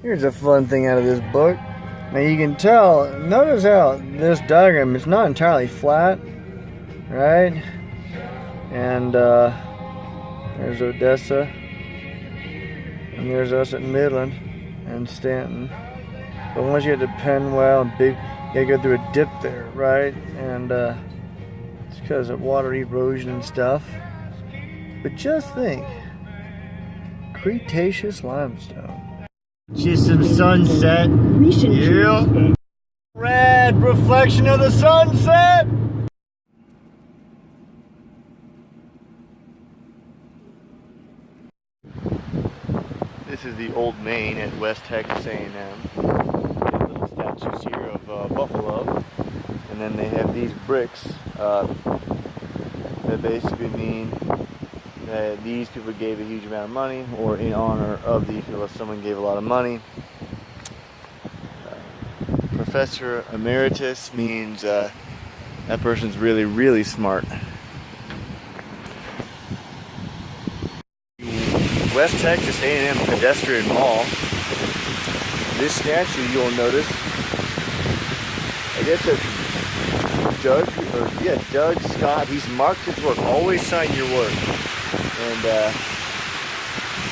Here's a fun thing out of this book. Now you can tell, notice how this diagram is not entirely flat, right? And there's Odessa, and there's us at Midland and Stanton. But once you get to Penwell and Big, you gotta go through a dip there, right? And it's because of water erosion and stuff. But just think, Cretaceous limestone. Just some sunset. Yeah. Red reflection of the sunset. This is the old Main at West Texas A&M. Little statues here of buffalo, and then they have these bricks that basically mean that these people gave a huge amount of money, or in honor of these people, someone gave a lot of money. Professor Emeritus means that person's really, really smart. West Texas A&M Pedestrian Mall. This statue, you'll notice, I guess it's Doug Scott. He's marked his work. Always sign your work. And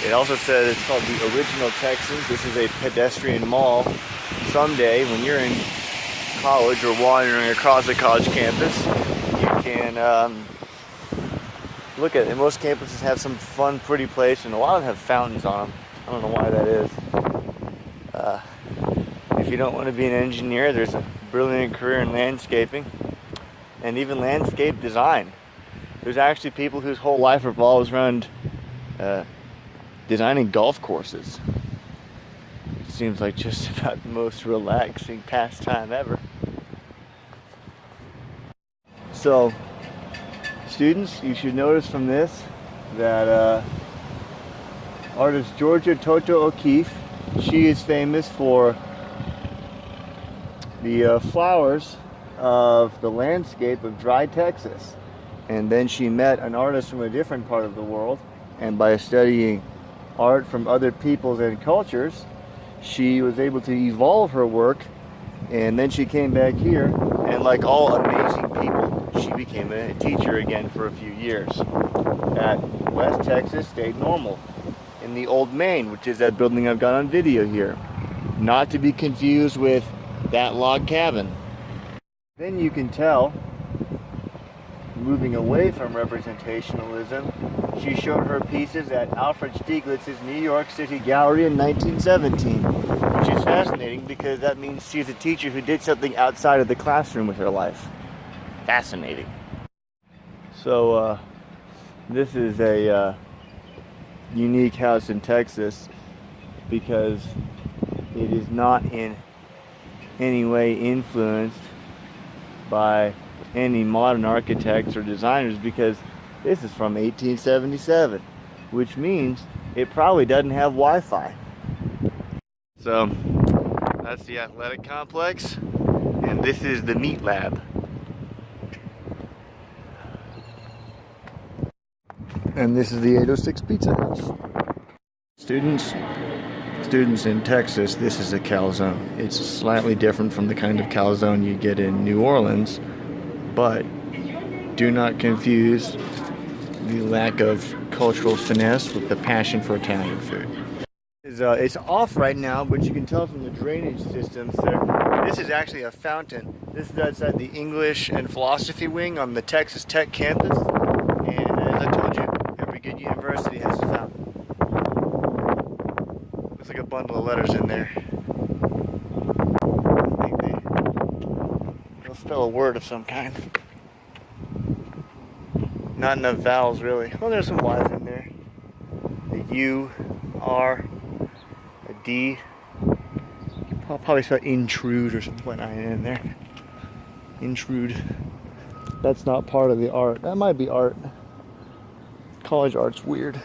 it also says it's called the Original Texans. This is a pedestrian mall. Someday, when you're in college or wandering across the college campus, you can look at it. Most campuses have some fun, pretty place, and a lot of them have fountains on them. I don't know why that is. If you don't want to be an engineer, there's a brilliant career in landscaping and even landscape design. There's actually people whose whole life revolves around designing golf courses. It seems like just about the most relaxing pastime ever. So, students, you should notice from this that artist Georgia Toto O'Keeffe, she is famous for the flowers of the landscape of dry Texas. And then she met an artist from a different part of the world, and by studying art from other peoples and cultures, she was able to evolve her work. And then she came back here, and like all amazing people, she became a teacher again for a few years at West Texas State Normal in the Old Main, which is that building I've got on video here. Not to be confused with that log cabin. Then you can tell, moving away from representationalism, she showed her pieces at Alfred Stieglitz's New York City Gallery in 1917, which is fascinating because that means she's a teacher who did something outside of the classroom with her life. Fascinating. So this is a unique house in Texas because it is not in any way influenced by any modern architects or designers, because this is from 1877, which means it probably doesn't have Wi-Fi. So that's the athletic complex, and this is the meat lab. And this is the 806 Pizza House. Students in Texas, this is a calzone. It's slightly different from the kind of calzone you get in New Orleans, but do not confuse the lack of cultural finesse with the passion for Italian food. It's off right now, but you can tell from the drainage systems there. This is actually a fountain. This is outside the English and Philosophy wing on the Texas Tech campus. And as I told you, every good university has a fountain. Looks like a bundle of letters in there. I think they'll spell a word of some kind. Not enough vowels, really. Well, there's some Y's in there. A U, R, a D. I'll probably spell intrude or something like that in there. Intrude. That's not part of the art. That might be art. College art's weird.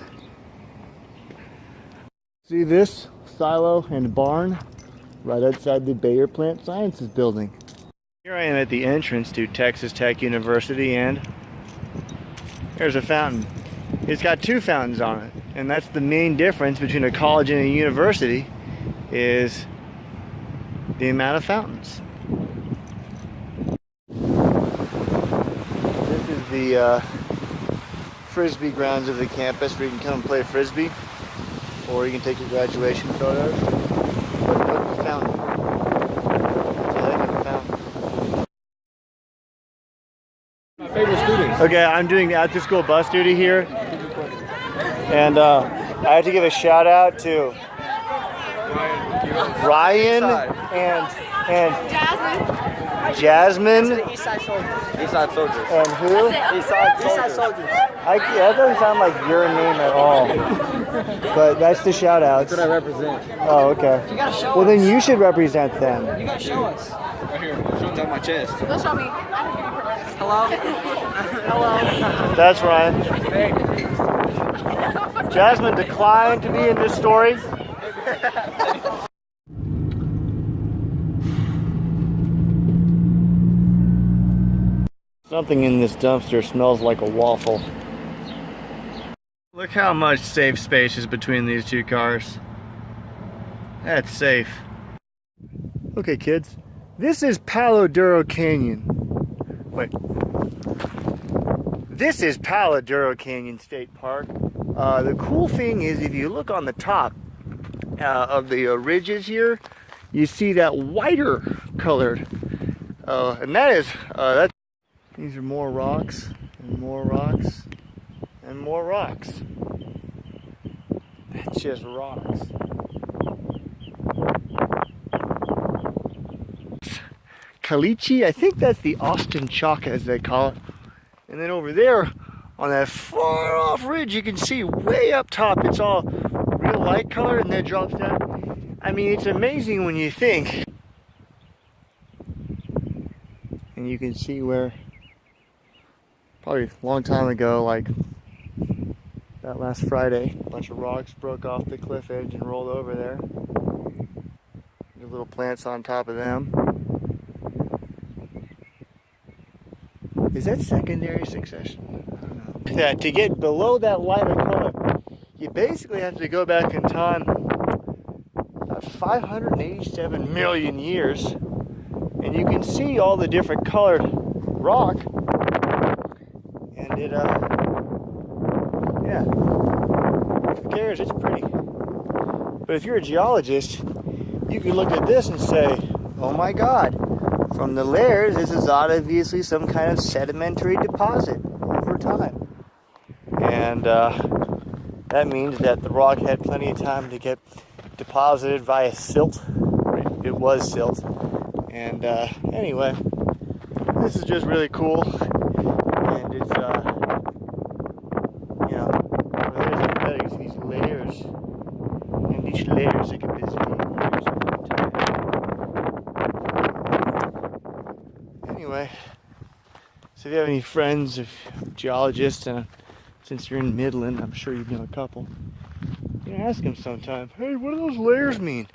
See this silo and barn right outside the Bayer Plant Sciences building. Here I am at the entrance to Texas Tech University, and there's a fountain. It's got two fountains on it, and that's the main difference between a college and a university, is the amount of fountains. This is the frisbee grounds of the campus where you can come and play frisbee, or you can take your graduation photos. Look at the fountain. It's a heck of a fountain. My favorite students. Okay, I'm doing after-school bus duty here, and I have to give a shout out to Ryan and Jasmine. East Side Soldiers. And who? East Side Soldiers. That doesn't sound like your name at all. But that's the shout outs. That's what I represent. Oh, okay. You gotta show Well, us. then you should represent them. You gotta show us. Right here. Show them my chest. Don't show me. Hello? Hello? That's Ryan. Jasmine declined to be in this story. Something in this dumpster smells like a waffle. Look how much safe space is between these two cars. That's safe. Okay, kids. This is Palo Duro Canyon. Wait. This is Palo Duro Canyon State Park. The cool thing is, if you look on the top of the ridges here, you see that whiter colored. And that is, these are more rocks, and more rocks, and more rocks. That's just rocks. Caliche, I think that's the Austin chalk as they call it. And then over there, on that far off ridge, you can see way up top, it's all real light color and then it drops down. I mean, it's amazing when you think. And you can see where, probably a long time ago, like that last Friday, a bunch of rocks broke off the cliff edge and rolled over there. There's little plants on top of them. Is that secondary succession? I don't know. Yeah, to get below that lighter color, you basically have to go back in time about 587 million years, and you can see all the different colored rock. And it, yeah, who cares? It's pretty. But if you're a geologist, you can look at this and say, oh my God, from the layers, this is obviously some kind of sedimentary deposit over time. And that means that the rock had plenty of time to get deposited via silt. It was silt. And anyway, this is just really cool. And it's, you know, there's these layers. And each layer is like a visiting layers over time. Anyway, so if you have any friends of geologists, and since you're in Midland, I'm sure you know a couple, you can ask them sometime, hey, what do those layers mean?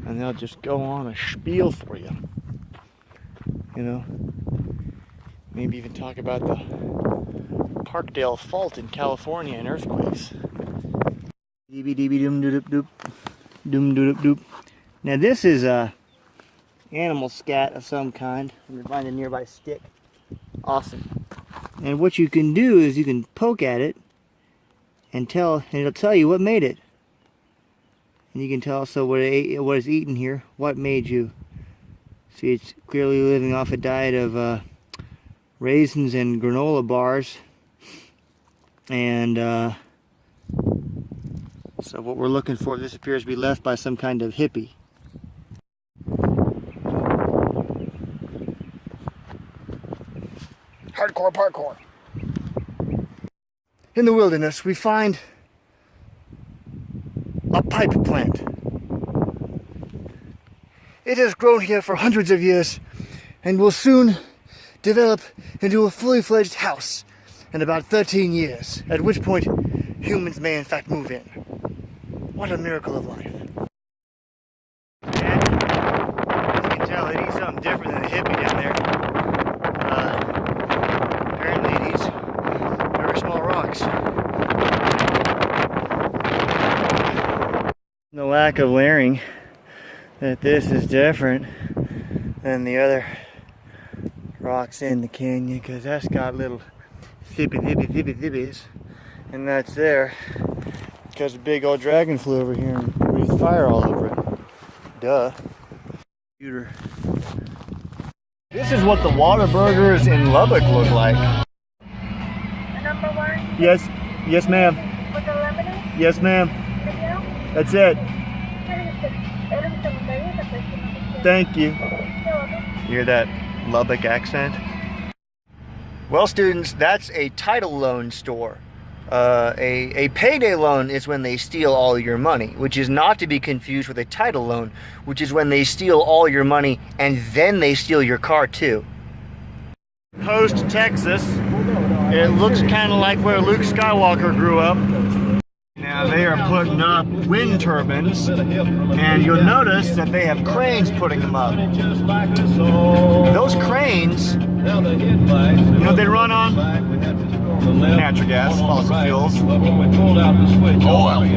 And they'll just go on a spiel for you. You know, maybe even talk about the Parkdale Fault in California and earthquakes. Now this is a animal scat of some kind. I'm gonna find a nearby stick. Awesome. And what you can do is you can poke at it and it'll tell you what made it. And you can tell also what it's eaten here, what made you. See, it's clearly living off a diet of raisins and granola bars. And so what we're looking for, this appears to be left by some kind of hippie. Hardcore parkour. In the wilderness, we find a pipe plant. It has grown here for hundreds of years and will soon develop into a fully fledged house in about 13 years, at which point humans may in fact move in. What a miracle of life. And as you can tell, it eats something different than a hippie down there. Apparently it eats very small rocks. The lack of layering that this is different than the other rocks in the canyon, because that's got little thibbies, and that's there because a big old dragon flew over here and breathed fire all over it. Duh. Computer. This is what the Whataburgers in Lubbock look like. Number one, Yes, yes ma'am. with the lemonade, Yes ma'am. video, That's it. eres secundario, the próxima. Thank you. You're welcome. You hear that Lubbock accent? Well, students, that's a title loan store. A payday loan is when they steal all your money, which is not to be confused with a title loan, which is when they steal all your money and then they steal your car too. Post Texas, it looks kind of like where Luke Skywalker grew up. Now they are putting up wind turbines, and you'll notice that they have cranes putting them up. Those cranes, you know what they run on? Natural gas, fossil fuels, oil.